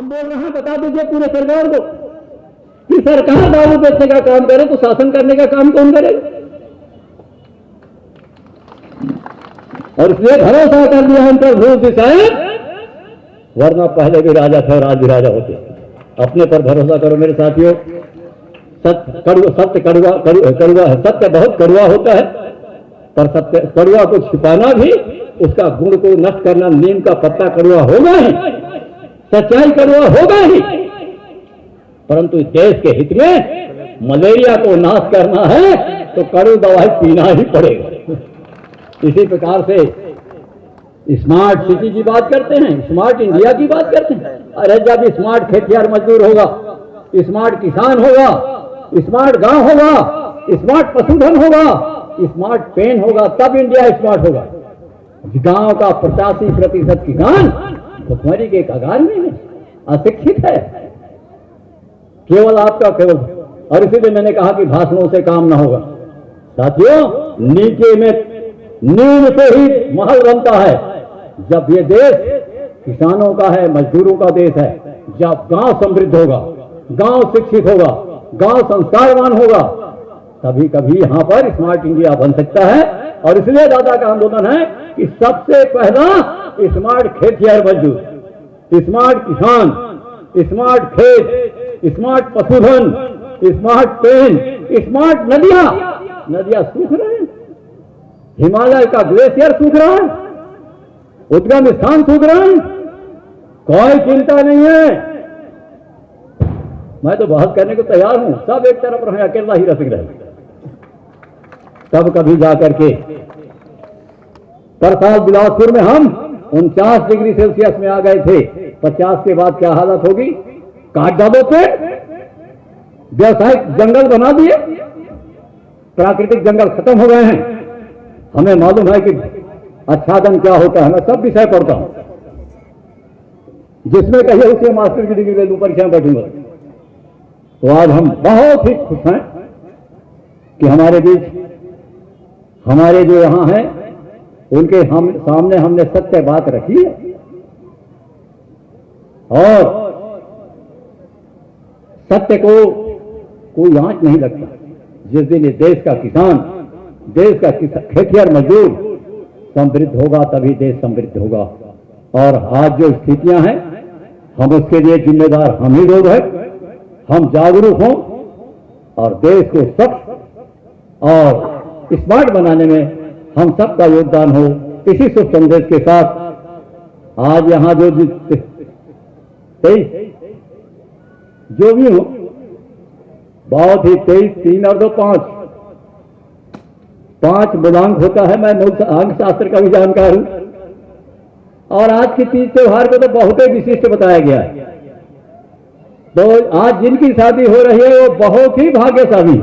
हम बोल रहे हैं, बता दीजिए पूरे सरकार को कि सरकार दारू बेचने का काम करे तो शासन करने का काम कौन करेगा? और इसलिए भरोसा कर दिया हम पर भूल शायद, वरना पहले भी राजा थे और आज भी राजा होते। अपने पर भरोसा करो मेरे साथियों। सत्य बहुत कड़वा होता है, पर सत्य कड़वा को छिपाना भी, उसका गुण को नष्ट करना, नीम का पत्ता कड़वा होगा ही, सच्चाई कड़वा होगा ही, परंतु देश के हित में मलेरिया को नाश करना है तो कड़वी दवाई पीना ही पड़ेगा। इसी प्रकार से स्मार्ट सिटी की बात करते हैं, स्मार्ट इंडिया की बात करते हैं। अरे जब स्मार्ट खेतिहर मजदूर होगा, स्मार्ट किसान होगा, स्मार्ट गांव होगा, स्मार्ट पशुधन होगा, स्मार्ट पेन होगा, तब इंडिया स्मार्ट होगा। गांव का 85% किसान भुखमरी के कगार में है, अशिक्षित है, केवल आपका केवल। और इसीलिए मैंने कहा कि भाषणों से काम ना होगा साथियों, नीचे में नींव से ही महल बनता है। जब ये देश किसानों का है, मजदूरों का देश है, जब गांव समृद्ध होगा, गांव शिक्षित होगा, गांव संस्कारवान होगा, तभी कभी यहां पर स्मार्ट इंडिया बन सकता है। और इसलिए दादा का आंदोलन है कि सबसे पहला स्मार्ट खेतिहर मजदूर, स्मार्ट किसान, स्मार्ट खेत, स्मार्ट पशुधन, स्मार्ट पेन, स्मार्ट नदियां सूख रहे हैं, हिमालय का ग्लेशियर सूख रहा है, उद्गम स्थान सूख रहे हैं, कोई चिंता नहीं है। मैं तो बहस करने को तैयार हूं, सब एक तरफ रहे, अकेला ही रह रहे। तब कभी जाकर के परसाल बिलासपुर में हम 49 डिग्री सेल्सियस में आ गए थे। 50 के बाद क्या हालत होगी? काट डालो पेड़, व्यावसायिक जंगल बना दिए, प्राकृतिक जंगल खत्म हो गए हैं। हमें मालूम है कि आच्छादन क्या होता है, मैं सब विषय पढ़ता हूं, जिसमें कहिए उसे मास्टर की डिग्री ले लूं, परीक्षा में बैठूंगा। तो आज हम बहुत ही खुश हैं कि हमारे बीच हमारे जो यहां हैं उनके सामने हमने सत्य बात रखी है। और सत्य को कोई आंच नहीं लगता। जिस दिन ये देश का किसान, देश का खेतिहर मजदूर समृद्ध होगा, तभी देश समृद्ध होगा। और आज जो स्थितियां हैं, हम उसके लिए जिम्मेदार हम ही लोग हैं। हम जागरूक हों और देश को स्वच्छ और स्मार्ट बनाने में हम सबका योगदान हो। इसी शुभ संदेश के साथ आज यहां जो भी हो, बहुत ही 23, 3 और 2, 5 बुलांक होता है। मैं अंक शास्त्र का भी जानकार हूं। और आज की तीज त्योहार को तो बहुत ही विशिष्ट बताया गया है। तो आज जिनकी शादी हो रही है वो बहुत ही भाग्यशाली।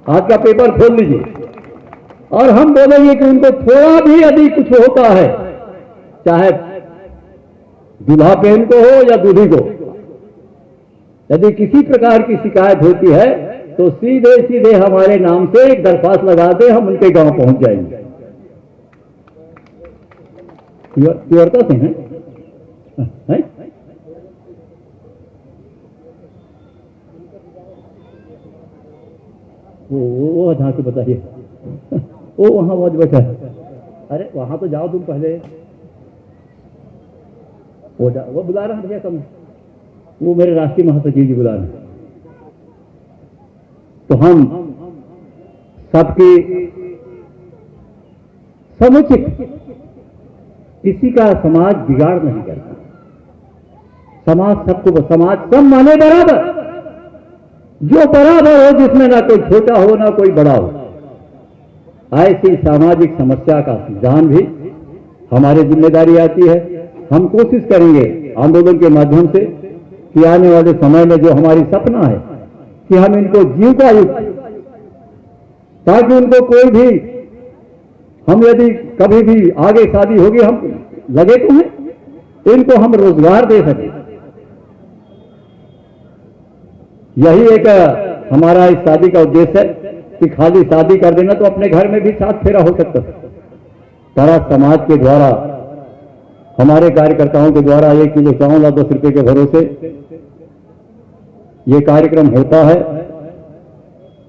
आज का पेपर खोल लीजिए और हम बोलेंगे कि उनको थोड़ा भी यदि कुछ होता है, चाहे दूल्हा बहन को हो या दूल्ही को, यदि किसी प्रकार की शिकायत होती है तो सीधे सीधे हमारे नाम से एक दरख्वास्त लगा दे, हम उनके गांव पहुंच जाएंगे। प्योरता से हैं? वो जहां से बताइए, वो वहां बहुत बैठा है। अरे वहां तो जाओ तुम पहले, वो बुला रहा है कम, वो मेरे राष्ट्रीय महासचिव जी बुला रहे हैं। तो हम सबकी समुचित, किसी का समाज बिगाड़ नहीं करता। समाज सबको, समाज सब माने बराबर, जो बराबर हो, जिसमें ना कोई छोटा हो ना कोई बड़ा हो। ऐसी सामाजिक समस्या का सिद्धांत भी हमारी जिम्मेदारी आती है। हम कोशिश करेंगे आंदोलन के माध्यम से कि आने वाले समय में जो हमारी सपना है कि हम इनको जीविकायुक्त, ताकि उनको कोई भी, हम यदि कभी भी आगे शादी होगी, हम लगे तो हैं, इनको हम रोजगार दे सकें। यही एक हमारा इस शादी का उद्देश्य है कि खाली शादी कर देना तो अपने घर में भी साथ फेरा हो सकता है। सारा समाज के द्वारा हमारे कार्यकर्ताओं के द्वारा 1 किलो चावल और 10 रुपए के भरोसे ये कार्यक्रम होता है।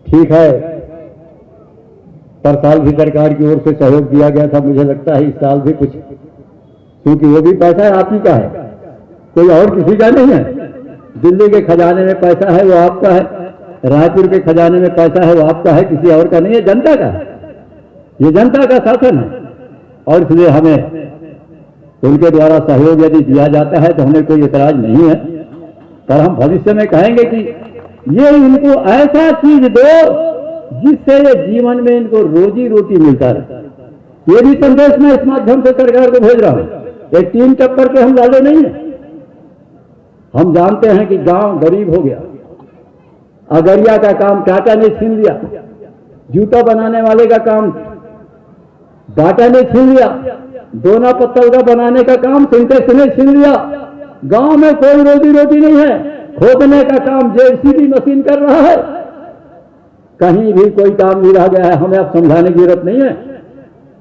ठीक है, पर साल भी सरकार की ओर से सहयोग दिया गया था, मुझे लगता है इस साल भी कुछ, क्योंकि वो भी पैसा आप ही का है, कोई और किसी का नहीं है। दिल्ली के खजाने में पैसा है वो आपका है, रायपुर के खजाने में पैसा है वो आपका है, किसी और का नहीं है, जनता का है। ये जनता का शासन है और इसलिए हमें उनके द्वारा सहयोग यदि दिया जाता है तो हमें कोई एतराज नहीं है। पर हम भविष्य में कहेंगे कि ये इनको ऐसा चीज दो जिससे ये जीवन में इनको रोजी रोटी मिलता रहे। ये भी संदेश मैं इस माध्यम से सरकार को भेज रहा हूं। एक 3 टक्कर के हम लाले नहीं है। हम जानते हैं कि गांव गरीब हो गया, अगरिया का काम टाटा ने छीन लिया, जूता बनाने वाले का काम बाटा ने छीन लिया, दोना पत्तल का बनाने का काम सिंटेक्स ने छीन लिया। गांव में कोई रोजी रोटी नहीं है, खोदने का काम जेसीबी मशीन कर रहा है, कहीं भी कोई काम नहीं रह गया है। हमें अब समझाने की जरूरत नहीं है,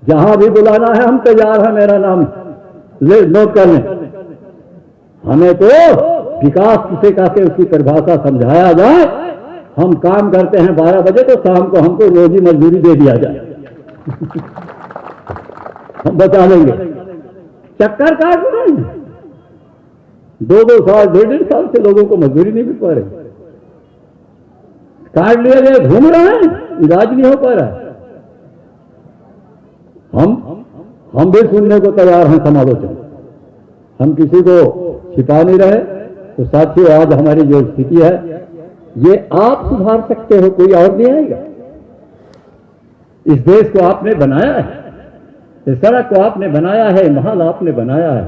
जहां भी बुलाना है हम तैयार हैं, मेरा नाम नोट कर लें। हमें तो विकास किसे कहते उसकी परिभाषा समझाया जाए। हम काम करते हैं 12 बजे तो शाम को हमको रोजी मजदूरी दे दिया जाए हम बचा लेंगे। चक्कर काट रहे हैं, 2-2 साल 1.5 साल से लोगों को मजदूरी नहीं मिल पा रही, काट लिया गया, घूम रहे हैं, इलाज नहीं हो पा रहा है। हम भी सुनने को तैयार हैं समालोचना, हम किसी को छिपा नहीं रहे। तो साथियों, आज हमारी जो स्थिति है ये आप सुधार सकते हो, कोई और नहीं आएगा। इस देश को आपने बनाया है, इस सड़क को आपने बनाया है, महल आपने बनाया है।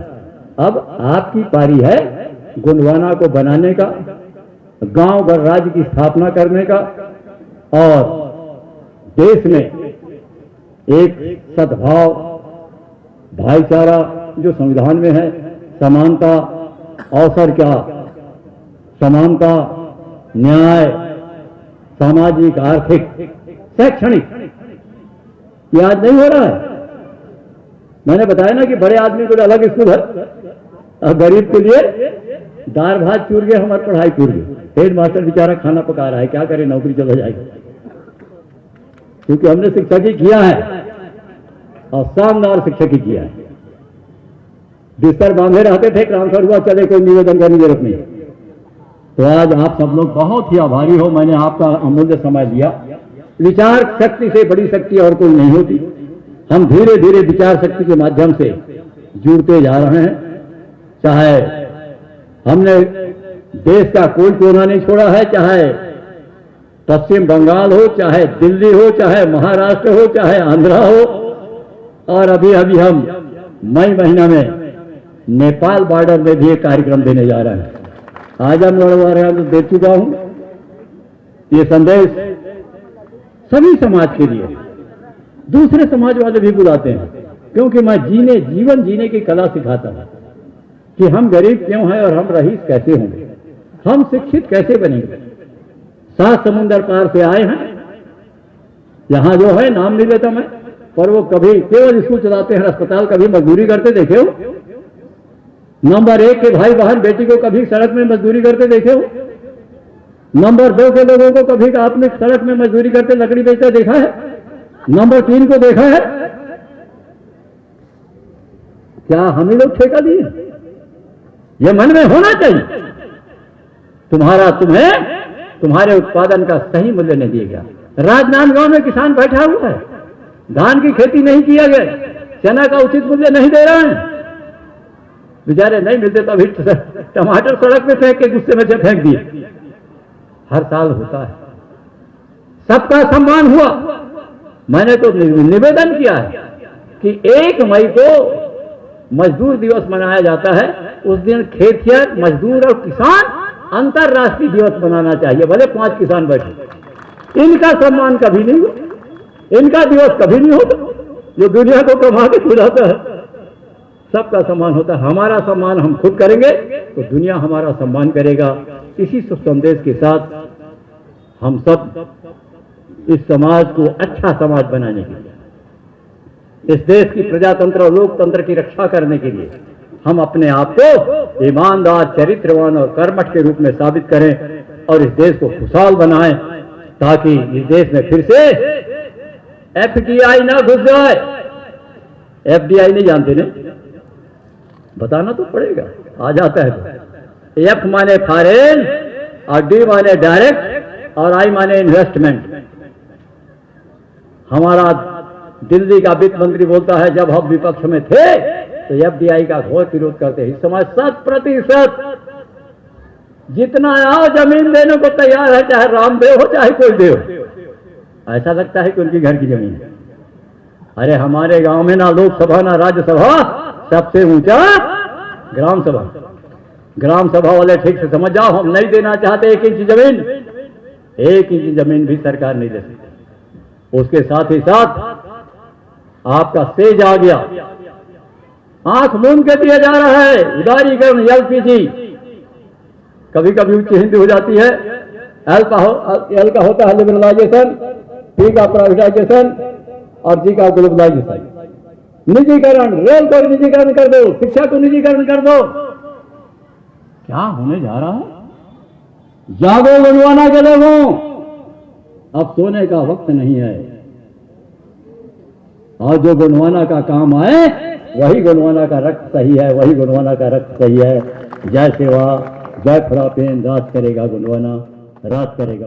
अब आपकी पारी है गोंडवाना को बनाने का, गांव गणराज्य की स्थापना करने का और देश में एक सद्भाव, भाईचारा जो संविधान में है, समानता, अवसर क्या, समानता, न्याय, सामाजिक, आर्थिक, शैक्षणिक, ये आज नहीं हो रहा है। मैंने बताया ना कि बड़े आदमी को अलग स्कूल है और गरीब के लिए दाल भात चूर गए, हमारी पढ़ाई चूर गई। हेड मास्टर बेचारा खाना पका रहा है, क्या करे, नौकरी चला जाएगी। क्योंकि हमने शिक्षक ही किया है और शानदार शिक्षक ही किया है। बिस्तर बांधे रहते थे, ट्रांसफर हुआ, चले, कोई निवेदन करने की जरूरत नहीं। तो आज आप सब लोग बहुत ही आभारी हो, मैंने आपका अमूल्य समय दिया। विचार शक्ति से बड़ी शक्ति और कोई नहीं होती। हम धीरे धीरे विचार शक्ति के माध्यम से जुड़ते जा रहे हैं। चाहे हमने देश का कोई कोना नहीं छोड़ा है, चाहे पश्चिम बंगाल हो, चाहे दिल्ली हो, चाहे महाराष्ट्र हो, चाहे आंध्रा हो, और अभी अभी हम मई महीना में नेपाल बॉर्डर में भी एक कार्यक्रम देने जा रहे हैं। आज हम लड़वा तो दे चुका हूं। ये संदेश सभी समाज के लिए, दूसरे समाज वाले भी बुलाते हैं, क्योंकि मैं जीवन जीने की कला सिखाता हूं कि हम गरीब क्यों हैं और हम रईस कैसे होंगे, हम शिक्षित कैसे बनेंगे। 7 समुंदर पार से आए हैं, यहां जो है नाम नहीं लेता मैं, पर वो कभी केवल स्कूल चलाते हैं, अस्पताल कभी मजदूरी करते देखे हो? नंबर 1 के भाई बहन बेटी को कभी सड़क में मजदूरी करते देखे हो? नंबर 2 के लोगों को कभी आपने सड़क में मजदूरी करते लकड़ी बेचते देखा है? नंबर 3 को देखा है? क्या हम ही लोग ठेका दिए? ये मन में होना चाहिए। तुम्हारे उत्पादन का सही मूल्य नहीं दिया गया। राजनांदगांव में किसान बैठा हुआ है, धान की खेती नहीं किया गया, चना का उचित मूल्य नहीं दे रहे हैं, बेचारे नहीं मिलते तो अभी टमाटर सड़क में फेंक के गुस्से में से फेंक दिए। हर साल होता है, सबका सम्मान हुआ। मैंने तो निवेदन किया है कि 1 मई को मजदूर दिवस मनाया जाता है, उस दिन खेतिया, मजदूर और किसान अंतरराष्ट्रीय दिवस मनाना चाहिए। भले 5 किसान बैठे, इनका सम्मान कभी नहीं हो, इनका दिवस कभी नहीं होता। जो दुनिया को कमा के खिलाता है, सबका सम्मान होता है। हमारा सम्मान हम खुद करेंगे तो दुनिया हमारा सम्मान करेगा। इसी संदेश के साथ हम सब इस समाज को अच्छा समाज बनाने के लिए, इस देश की प्रजातंत्र और लोकतंत्र की रक्षा करने के लिए हम अपने आप को ईमानदार, चरित्रवान और कर्मठ के रूप में साबित करें और इस देश को खुशहाल बनाएं, ताकि इस देश में फिर से एफडीआई ना घुस जाए। एफडीआई नहीं जानते ने, बताना तो पड़ेगा, आ जाता है। एफ माने फॉरेन और डी माने डायरेक्ट और आई माने इन्वेस्टमेंट। हमारा दिल्ली का वित्त मंत्री बोलता है जब हम विपक्ष में थे तो एफडीआई का घोर विरोध करते हैं। इस समय 100% जितना आओ जमीन देने को तैयार है, चाहे रामदेव हो चाहे कोई देव। ऐसा लगता है कि उनकी घर की जमीन है। अरे हमारे गांव में ना लोकसभा ना राज्यसभा, सबसे ऊंचा ग्राम सभा। ग्राम सभा वाले ठीक से समझ जाओ, हम नहीं देना चाहते 1 इंच जमीन। 1 इंच जमीन भी सरकार नहीं दे सकती। उसके साथ ही साथ आपका सेज आ गया, आंख मूंद के दिया जा रहा है उदारीकरण, एलपीजी। कभी कभी उच्च हिंदी हो जाती है। एल का होता है लिबरलाइजेशन, पी का प्राइवेटाइजेशन और जी का ग्लोबलाइजेशन। निजीकरण, रेल को निजीकरण कर दो, शिक्षा को निजीकरण कर दो। क्या होने जा रहा है? जागो गोंडवाना के लोगों, अब सोने का वक्त नहीं है। और जो गोंडवाना का काम आए वही गोंडवाना का रक्त सही है, वही गोंडवाना का रक्त सही है। जय सेवा, जय खुरापेन, राज करेगा गोंडवाना, राज करेगा।